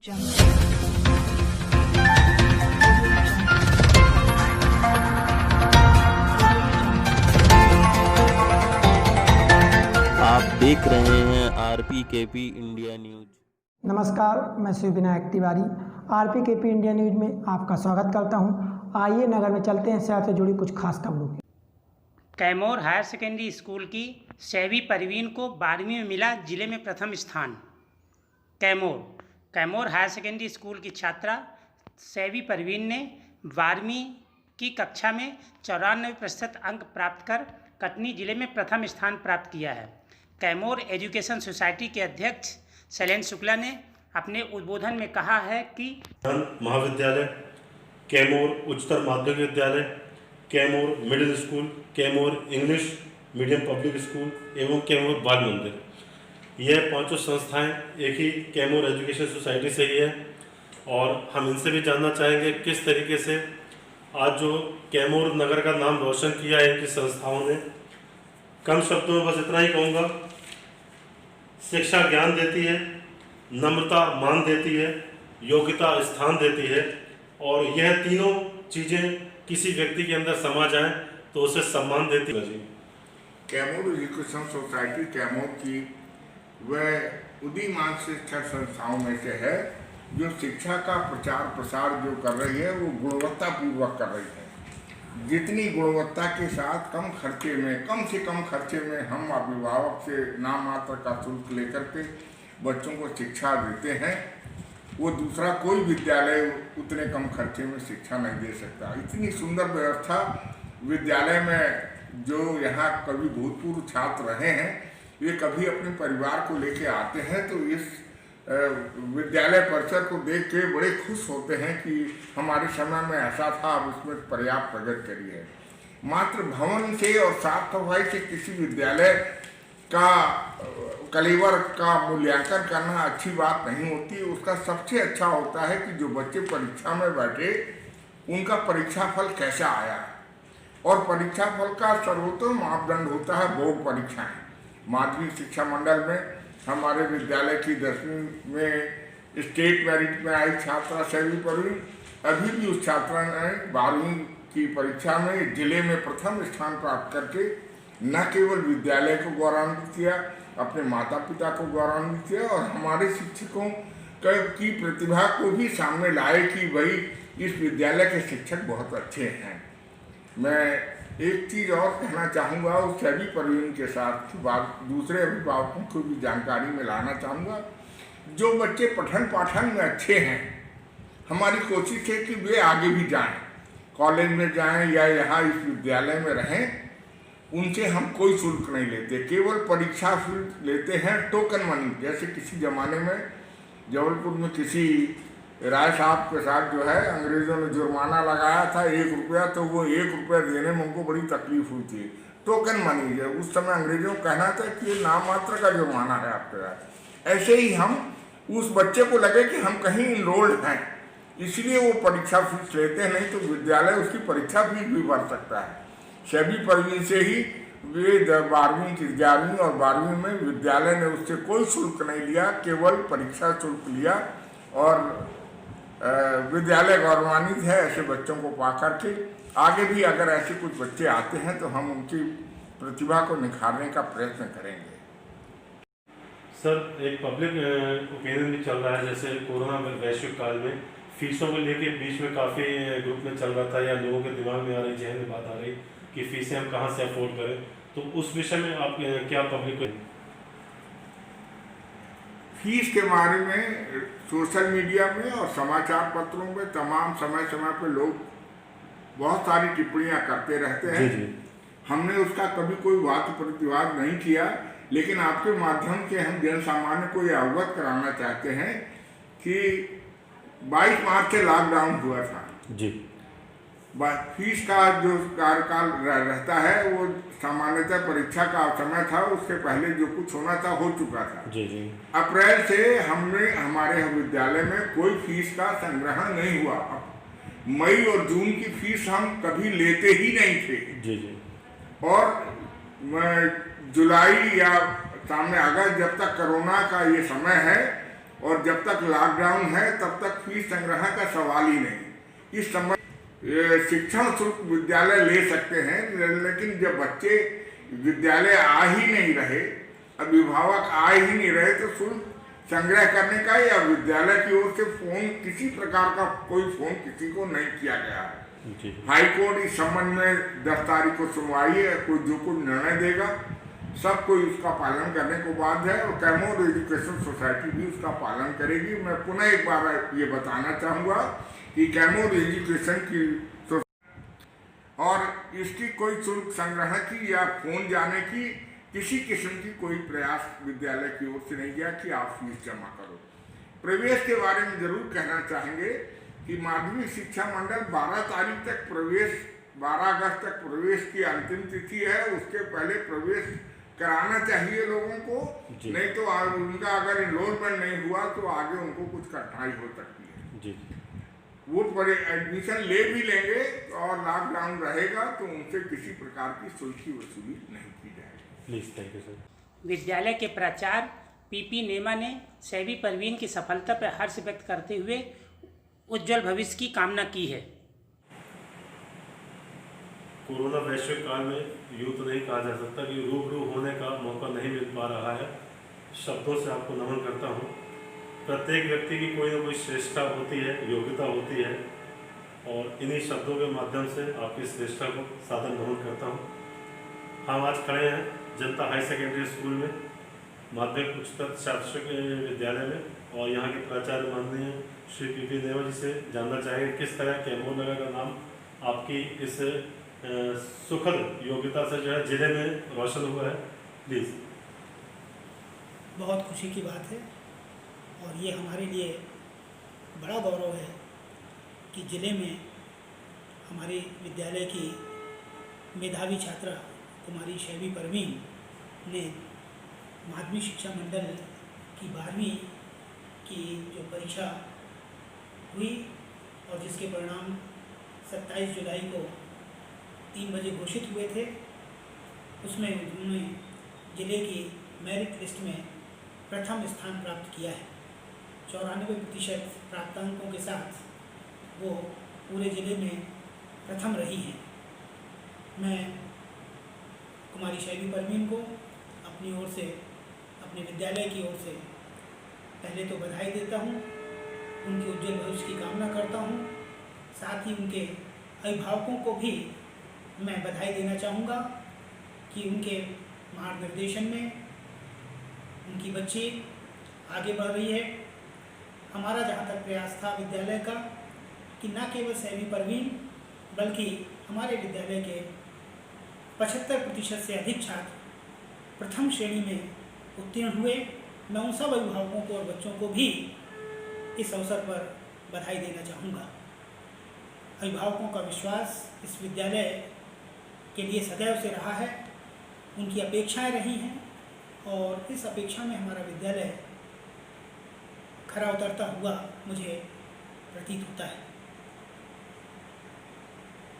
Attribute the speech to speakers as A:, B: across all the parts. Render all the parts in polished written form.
A: आप देख रहे हैं RPKP इंडिया न्यूज।
B: नमस्कार, मैं Shiv Vinayak Tiwari RPKP India News में आपका स्वागत करता हूं। आइए नगर में चलते हैं शहर से जुड़ी कुछ खास खबरों की।
C: कैमोर हायर सेकेंडरी स्कूल की शहवी परवीन को 12वीं में मिला जिले में प्रथम स्थान। कैमोर हायर सेकेंडरी स्कूल की छात्रा शहवी परवीन ने 12वीं की कक्षा में 94% अंक प्राप्त कर कटनी जिले में प्रथम स्थान प्राप्त किया है। कैमोर एजुकेशन सोसाइटी के अध्यक्ष शैलेंद्र शुक्ला ने अपने उद्बोधन में कहा है कि
D: महाविद्यालय, कैमोर उच्चतर माध्यमिक विद्यालय, Kaimore middle school, Kaimore English medium public school एवं कैमोर बाल मंदिर, यह पांचों संस्थाएं एक ही कैमोर एजुकेशन सोसाइटी से ही है। और हम इनसे भी जानना चाहेंगे किस तरीके से आज जो कैमोर नगर का नाम रोशन किया है इनकी संस्थाओं ने। कम शब्दों में बस इतना ही कहूँगा, शिक्षा ज्ञान देती है, नम्रता मान देती है, योग्यता स्थान देती है, और यह तीनों चीज़ें किसी व्यक्ति के अंदर समा जाएं तो उसे सम्मान देती है। जी,
E: कैमोर एजुकेशन सोसाइटी कैमोर की वह उदीयमान शिक्षा संस्थाओं में से है जो शिक्षा का प्रचार प्रसार जो कर रही है वो गुणवत्तापूर्वक कर रही है। जितनी गुणवत्ता के साथ कम खर्चे में, कम से कम खर्चे में हम अभिभावक से नाम मात्र का शुल्क लेकर के बच्चों को शिक्षा देते हैं, वो दूसरा कोई विद्यालय उतने कम खर्चे में शिक्षा नहीं दे सकता। इतनी सुंदर व्यवस्था विद्यालय में जो यहाँ कभी भूतपूर्व छात्र रहे हैं, ये कभी अपने परिवार को लेके आते हैं तो इस विद्यालय परिसर को देख के बड़े खुश होते हैं कि हमारे समय में ऐसा था, अब इसमें पर्याप्त प्रगति करी है। मात्र भवन से और साफ सफाई से किसी विद्यालय का कलेवर का मूल्यांकन करना अच्छी बात नहीं होती। उसका सबसे अच्छा होता है कि जो बच्चे परीक्षा में बैठे उनका परीक्षा फल कैसा आया, और परीक्षा फल का सर्वोत्तम मापदंड होता है बोर्ड परीक्षाएं। माध्यमिक शिक्षा मंडल में हमारे विद्यालय की 10वीं में स्टेट मेरिट में आई छात्रा शैवी परवीन, अभी भी उस छात्रा ने 12वीं की परीक्षा में जिले में प्रथम स्थान प्राप्त करके न केवल विद्यालय को गौरवान्वित किया, अपने माता पिता को गौरवान्वित किया और हमारे शिक्षकों की प्रतिभा को भी सामने लाए कि भाई इस विद्यालय के शिक्षक बहुत अच्छे हैं। मैं एक चीज़ और कहना चाहूँगा, उस शैवी परवीन के साथ दूसरे अभिभावकों को भी जानकारी में लाना चाहूँगा। जो बच्चे पठन पाठन में अच्छे हैं, हमारी कोशिश है कि वे आगे भी जाएं, कॉलेज में जाएं या यहाँ इस विद्यालय में रहें। उनसे हम कोई शुल्क नहीं लेते, केवल परीक्षा शुल्क लेते हैं, टोकन मनी। जैसे किसी ज़माने में जबलपुर में किसी राय साहब के साथ जो है अंग्रेज़ों ने जुर्माना लगाया था 1 रुपया, तो वो 1 रुपया देने में उनको बड़ी तकलीफ हुई थी। टोकन मनी है, उस समय अंग्रेज़ों को कहना था कि ये नाम मात्र का जुर्माना है आपके साथ। ऐसे ही हम उस बच्चे को लगे कि हम कहीं इनरोल्ड हैं, इसलिए वो परीक्षा फीस लेते हैं, नहीं तो विद्यालय उसकी परीक्षा फीस भी भर सकता है। शैवी परवीन से ही वे 12वीं की 11वीं और 12वीं में विद्यालय ने उससे कोई शुल्क नहीं लिया, केवल परीक्षा शुल्क लिया, और विद्यालय गौरवान्वित है ऐसे बच्चों को पा करके। आगे भी अगर ऐसे कुछ बच्चे आते हैं तो हम उनकी प्रतिभा को निखारने का प्रयत्न करेंगे।
D: सर, एक पब्लिक ओपिनियन भी चल रहा है, जैसे कोरोना वैश्विक काल में फीसों को लेके बीच में काफ़ी ग्रुप में चल रहा था, या लोगों के दिमाग में आ रही, जहन में बात आ रही कि फीसें हम कहाँ से अफोर्ड करें, तो उस विषय में आप क्या पब्लिक को?
E: फीस के बारे में सोशल मीडिया में और समाचार पत्रों में तमाम समय समय पर लोग बहुत सारी टिप्पणियां करते रहते हैं।
D: जी।
E: हमने उसका कभी कोई वाद प्रतिवाद नहीं किया, लेकिन आपके माध्यम से हम जन सामान्य को ये अवगत कराना चाहते हैं कि 22 मार्च से लॉकडाउन हुआ था
D: जी।
E: फीस का जो कार्यकाल रहता है वो सामान्यतः परीक्षा का समय था, उसके पहले जो कुछ होना था हो चुका था।
D: जी।
E: अप्रैल से हमने हमारे विद्यालय में कोई फीस का संग्रहण नहीं हुआ। मई और जून की फीस हम कभी लेते ही नहीं थे।
D: जी।
E: और जुलाई या सामने अगस्त, जब तक कोरोना का ये समय है और जब तक लॉकडाउन है तब तक फीस संग्रह का सवाल ही नहीं। इस समय शिक्षण शुल्क विद्यालय ले सकते हैं, लेकिन जब बच्चे विद्यालय आ ही नहीं रहे, अभिभावक आ ही नहीं रहे, तो शुल्क संग्रह करने का या विद्यालय की ओर से फोन, किसी प्रकार का कोई फोन किसी को नहीं किया गया है। हाई कोर्ट इस संबंध में 10 तारीख को सुनवाई है, कोई जो कुछ निर्णय देगा सब कोई उसका पालन करने को बाध्य है, और कैमूर एजुकेशन सोसाइटी भी उसका पालन करेगी। मैं पुनः एक बार ये बताना चाहूँगा कि कैमूर एजुकेशन की और इसकी कोई शुल्क संग्रह की या फोन जाने की किसी किस्म की कोई प्रयास विद्यालय की ओर से नहीं गया कि आप फीस जमा करो। प्रवेश के बारे में जरूर कहना चाहेंगे कि माध्यमिक शिक्षा मंडल 12 तारीख तक प्रवेश, 12 अगस्त तक प्रवेश की अंतिम तिथि है। उसके पहले प्रवेश कराना चाहिए लोगों को, नहीं तो उनका अगर इनरोलमेंट नहीं हुआ तो आगे उनको कुछ कठिनाई हो सकती है जी। वो पर एडमिशन ले भी लेंगे और लॉकडाउन रहेगा तो उनसे किसी प्रकार की शुल्क की वसूली नहीं की जाएगी।
D: Please, thank you sir.
C: विद्यालय के प्राचार्य पीपी नेमा ने सैवी परवीन की सफलता पर हर्ष व्यक्त करते हुए उज्जवल भविष्य की कामना की है।
D: कोरोना वैश्विक काल में यूं तो नहीं कहा जा सकता कि रूबरू होने का मौका नहीं मिल पा रहा है। शब्दों से आपको नमन करता हूं। प्रत्येक व्यक्ति की कोई ना कोई श्रेष्ठता होती है, योग्यता होती है, और इन्हीं शब्दों के माध्यम से आपकी श्रेष्ठता को सादर नमन करता हूं। हम आज खड़े हैं जनता हाई सेकेंडरी स्कूल में, माध्यमिक उच्चतर शैक्षिक विद्यालय में, और यहाँ के प्राचार्य माननीय श्री पीपी नेमा जी से जानना चाहेंगे किस तरह कैमूर नगर का नाम आपकी इस सुखद योग्यता से जो है जिले में रोशन हुआ है। प्लीज़।
F: बहुत खुशी की बात है और ये हमारे लिए बड़ा गौरव है कि ज़िले में हमारे विद्यालय की मेधावी छात्रा कुमारी शैवी परवीन ने माध्यमिक शिक्षा मंडल की 12वीं की जो परीक्षा हुई और जिसके परिणाम 27 जुलाई को 3 बजे घोषित हुए थे, उसमें उन्होंने ज़िले की मेरिट लिस्ट में प्रथम स्थान प्राप्त किया है। 94% प्राप्तांकों के साथ वो पूरे ज़िले में प्रथम रही हैं। मैं कुमारी शैवी परवीन को अपनी ओर से, अपने विद्यालय की ओर से पहले तो बधाई देता हूँ, उनके उज्जवल भविष्य की कामना करता हूँ। साथ ही उनके अभिभावकों को भी मैं बधाई देना चाहूँगा कि उनके मार्गदर्शन में उनकी बच्ची आगे बढ़ रही है। हमारा जहाँ तक प्रयास था विद्यालय का कि न केवल सैवी परवीन बल्कि हमारे विद्यालय के 75% से अधिक छात्र प्रथम श्रेणी में उत्तीर्ण हुए। मैं उन सब अभिभावकों को और बच्चों को भी इस अवसर पर बधाई देना चाहूँगा। अभिभावकों का विश्वास इस विद्यालय के लिए सदैव से रहा है, उनकी अपेक्षाएं रही हैं और इस अपेक्षा में हमारा विद्यालय खरा उतरता हुआ मुझे प्रतीत होता है।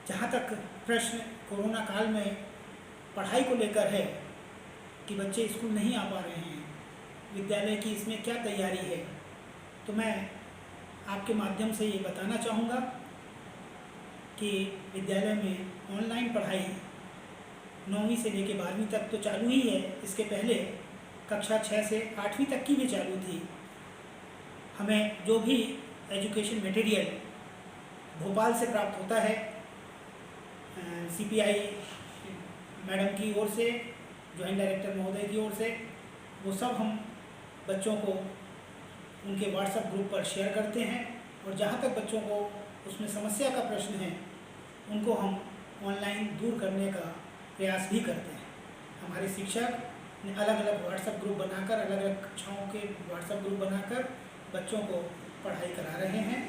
F: जहाँ तक प्रश्न कोरोना काल में पढ़ाई को लेकर है कि बच्चे स्कूल नहीं आ पा रहे हैं, विद्यालय की इसमें क्या तैयारी है, तो मैं आपके माध्यम से ये बताना चाहूँगा कि विद्यालय में ऑनलाइन पढ़ाई 9वीं से लेकर 12वीं तक तो चालू ही है। इसके पहले कक्षा 6 से 8वीं तक की भी चालू थी। हमें जो भी एजुकेशन मटेरियल भोपाल से प्राप्त होता है, CPI मैडम की ओर से, जॉइंट डायरेक्टर महोदय की ओर से, वो सब हम बच्चों को उनके व्हाट्सएप ग्रुप पर शेयर करते हैं और जहाँ तक बच्चों को उसमें समस्या का प्रश्न है उनको हम ऑनलाइन दूर करने का प्रयास भी करते हैं। हमारे शिक्षक ने अलग अलग व्हाट्सएप ग्रुप बनाकर, अलग अलग कक्षाओं के व्हाट्सएप ग्रुप बनाकर बच्चों को पढ़ाई करा रहे हैं।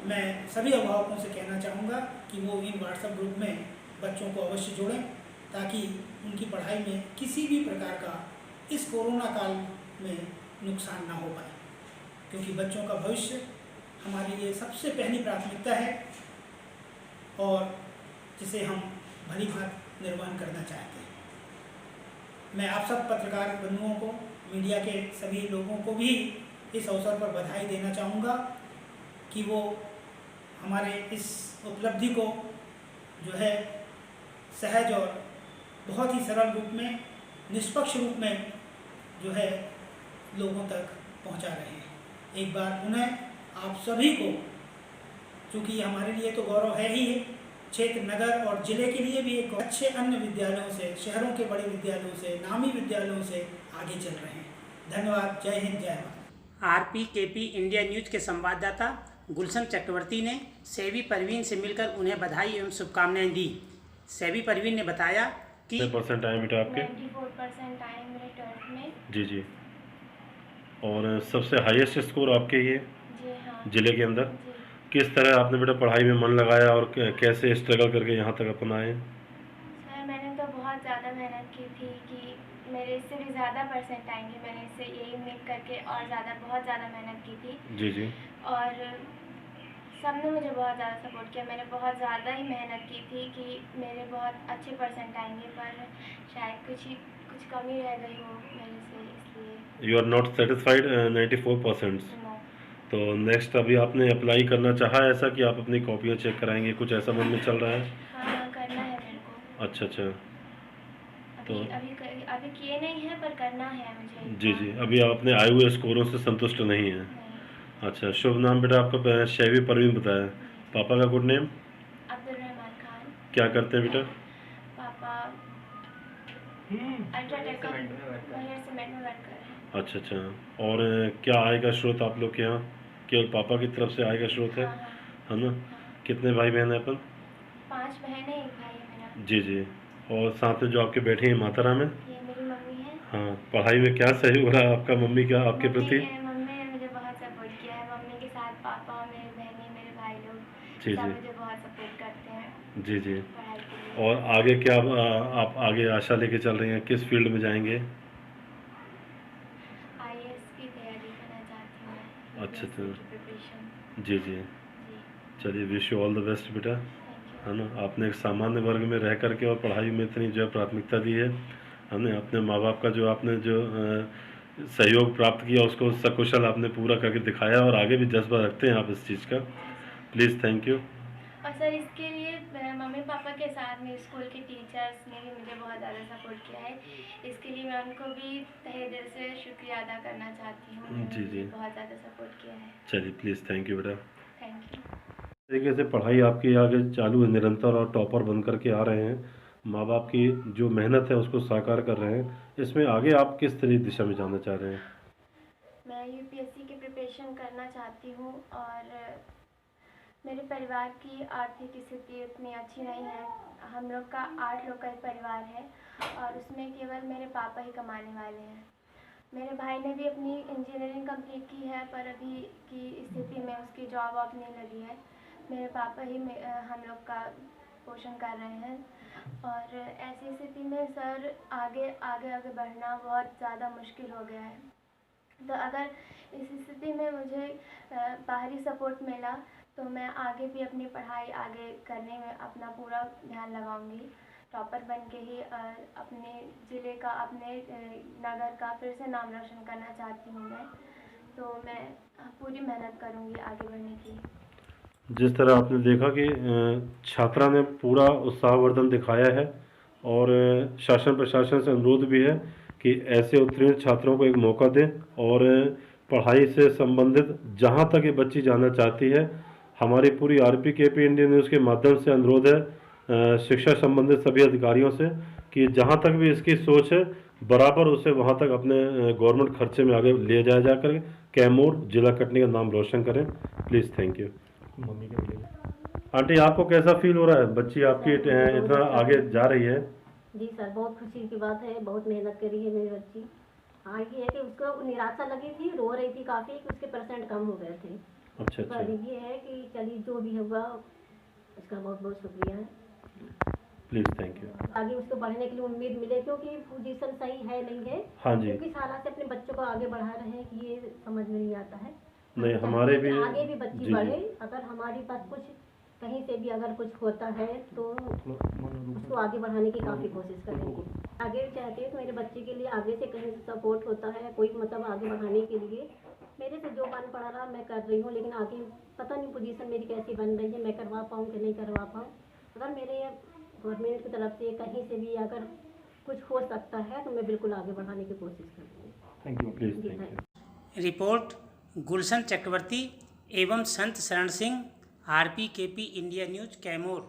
F: मैं सभी अभिभावकों से कहना चाहूँगा कि वो इन व्हाट्सएप ग्रुप में बच्चों को अवश्य जोड़ें ताकि उनकी पढ़ाई में किसी भी प्रकार का इस कोरोना काल में नुकसान ना हो पाए, क्योंकि बच्चों का भविष्य हमारे लिए सबसे पहली प्राथमिकता है और जिसे हम भली भांति निर्वहन करना चाहते हैं। मैं आप सब पत्रकार बंधुओं को, मीडिया के सभी लोगों को भी इस अवसर पर बधाई देना चाहूँगा कि वो हमारे इस उपलब्धि को जो है सहज और बहुत ही सरल रूप में, निष्पक्ष रूप में जो है लोगों तक पहुंचा रहे हैं। एक बार पुनः आप सभी को, चूँकि हमारे लिए तो गौरव है ही है, क्षेत्र, नगर और जिले के लिए भी एक अच्छे अन्य विद्यालयों से, शहरों के बड़े विद्यालयों से, नामी विद्यालयों से आगे चल रहे हैं। धन्यवाद। जय हिंद, जय भारत।
C: RPKP इंडिया न्यूज के संवाददाता गुलशन चक्रवर्ती ने सेवी परवीन से मिलकर उन्हें बधाई एवं शुभकामनाएं दी। सेवी परवीन ने बताया कि
D: कितने परसेंट आए बेटा आपके?
G: 94% आए मेरे 12th में।
D: जी जी। और सबसे हाईएस्ट स्कोर आपके ये
G: जी हाँ
D: जिले के अंदर?
G: जी।
D: किस तरह आपने बेटा पढ़ाई में मन लगाया और कैसे स्ट्रगल करके यहाँ तक अपन आए?
G: सर मैंने तो बहुत ज़्यादा मेहनत की थी कि मेरे इससे भी ज़्यादा परसेंट आएंगे। मैंने इससे यही उम्मीद करके और बहुत ज़्यादा मेहनत की थी
D: जी जी।
G: और सबने मुझे बहुत ज़्यादा सपोर्ट किया। मैंने बहुत ज़्यादा ही मेहनत की थी कि मेरे बहुत अच्छे परसेंट आएंगे, पर शायद कुछ कमी रह गई हो मेरे से, इसलिए।
D: You are not satisfied 94%?
G: No.
D: तो नेक्स्ट अभी आपने अप्लाई करना चाहा ऐसा कि आप अपनी कॉपियाँ चेक कराएंगे, कुछ ऐसा मन में चल रहा है?
G: हाँ करना है मेरे को।
D: अच्छा अच्छा।
G: अभी किए नहीं है, पर करना है मुझे।
D: जी जी। अभी आप अपने आए हुए स्कोरों से संतुष्ट नहीं हैं?
G: नहीं।
D: अच्छा। शुभ नाम बेटा आपका शैवी परवीन बताया, पापा का गुड नेम?
G: अब्दुल रहमान खान।
D: क्या करते हैं बेटा?
G: पापा अल्ट्राटेक का महियर सीमेंट में वर्क कर रहे हैं।
D: अच्छा अच्छा। और क्या आय का स्रोत आप लोग के यहाँ? केवल पापा की तरफ से आय का स्रोत है?
G: हाँ हाँ
D: है ना? कितने भाई बहन हैं अपन?
G: 5 बहनें, 1 भाई है मेरा।
D: जी जी। और साथ में जो आपके बैठे हैं माता राम है?
G: ये मेरी मम्मी है।
D: हाँ। पढ़ाई में क्या सहयोग रहा आपका मम्मी का आपके प्रति?
G: मम्मी ने मुझे बहुत सपोर्ट किया है। मम्मी के साथ पापा, मेरी बहनें, मेरे भाई लोग
D: जी
G: सब
D: जी।
G: मुझे बहुत सपोर्ट करते हैं
D: जी जी।
G: पढ़ाई के लिए।
D: और आगे क्या आप आगे आशा लेके चल रही हैं, किस फील्ड में जाएंगे?
G: IAS की तैयारी करना चाहती हूँ मैं।
D: अच्छा
G: UPSC
D: अच्छा।
G: की प्रिपरेशन।
D: जी जी।
G: जी
D: चलिए, wish you all the best बेटा।
G: थैंक
D: है ना? आपने एक सामान्य वर्ग में रह करके और पढ़ाई में इतनी जो है प्राथमिकता दी है ना? अपने माँ बाप का जो आपने जो सहयोग प्राप्त किया उसको सकुशल आपने पूरा करके दिखाया और आगे भी जज्बा रखते हैं आप इस चीज़ का। Please thank you.
G: और सर इसके लिए मम्मी पापा के साथ में स्कूल के टीचर्स ने भी मुझे बहुत ज़्यादा सपोर्ट किया है। इसके लिए मैं उनको भी तहे दिल से शुक्रिया अदा करना चाहती हूँ। उन्होंने
D: जी, जी।
G: मुझे बहुत ज़्यादा सपोर्ट किया है।
D: चलिए, प्लीज़ थैंक यू बेटा।
G: Thank you.
D: इस तरीके से पढ़ाई आपकी आगे चालू है निरंतर और टॉपर बन करके आ रहे हैं। माँ बाप की जो मेहनत है उसको साकार कर रहे हैं। इसमें आगे आप किस तरह दिशा में जाना चाह रहे हैं?
G: मैं UPSC की प्रिपरेशन करना चाहती हूँ और मेरे परिवार की आर्थिक स्थिति उतनी अच्छी नहीं है। हम लोग का 8 लोग का एक परिवार है और उसमें केवल मेरे पापा ही कमाने वाले हैं। मेरे भाई ने भी अपनी इंजीनियरिंग कंप्लीट की है, पर अभी की स्थिति में उसकी जॉब अब नहीं लगी है। मेरे पापा ही हम लोग का पोषण कर रहे हैं और ऐसी स्थिति में सर आगे बढ़ना बहुत ज़्यादा मुश्किल हो गया है। तो अगर इस स्थिति में मुझे बाहरी सपोर्ट मिला तो मैं आगे भी अपनी पढ़ाई आगे करने में अपना पूरा ध्यान लगाऊंगी। टॉपर बन के ही अपने ज़िले का, अपने नगर का फिर से नाम रोशन करना चाहती हूँ मैं। तो मैं पूरी मेहनत करूँगी आगे बढ़ने की।
D: जिस तरह आपने देखा कि छात्रा ने पूरा उत्साहवर्धन दिखाया है और शासन प्रशासन से अनुरोध भी है कि ऐसे उत्तीर्ण छात्रों को एक मौका दें और पढ़ाई से संबंधित जहां तक ये बच्ची जाना चाहती है, हमारी पूरी RPKP इंडिया न्यूज़ के माध्यम से अनुरोध है शिक्षा संबंधित सभी अधिकारियों से कि जहां तक भी इसकी सोच है बराबर उसे वहां तक अपने गवर्नमेंट खर्चे में आगे ले जाया जाकर कैमूर जिला कटनी का नाम रोशन करें। Please thank you. मम्मी के लिए आंटी, आपको कैसा फील हो रहा है? बच्ची आपकी इतना आगे जा रही है।
H: जी सर, बहुत खुशी की बात है। बहुत मेहनत करी है मेरी बच्ची। हाँ, ये है कि उसको निराशा लगी थी, रो रही थी काफ़ी कि उसके परसेंट कम हो गए थे।
D: अच्छा अच्छा।
H: पर ये है कि चलिए जो भी होगा उसका बहुत बहुत शुक्रिया है।
D: Please thank you.
H: आगे उसको बढ़ने के लिए उम्मीद मिले, क्योंकि पोजीशन सही है नहीं है।
D: हाँ जी।
H: क्योंकि सारा से अपने बच्चों को आगे बढ़ा रहे हैं कि ये समझ में नहीं आता है।
D: नहीं, हमारे भी
H: आगे भी बच्ची
D: जी,
H: बढ़े। अगर हमारी पास कुछ कहीं से भी अगर कुछ होता है तो उसको आगे बढ़ाने की काफ़ी कोशिश करेंगे। आगे चाहती हूँ तो मेरे बच्चे के लिए आगे से कहीं से सपोर्ट होता है कोई, मतलब आगे बढ़ाने के लिए मेरे से जो बन पड़ा रहा मैं कर रही हूँ, लेकिन आगे पता नहीं पोजीशन मेरी कैसी बन रही है, मैं करवा पाऊँ कि नहीं करवा पाऊँ। अगर मेरे गवर्नमेंट की तरफ से कहीं से भी अगर कुछ हो सकता है तो मैं बिल्कुल आगे बढ़ाने की कोशिश करूँगी।
I: Thank you please.
C: रिपोर्ट गुलशन चक्रवर्ती एवं संत Sharan Singh, RPKP India news Kaimur.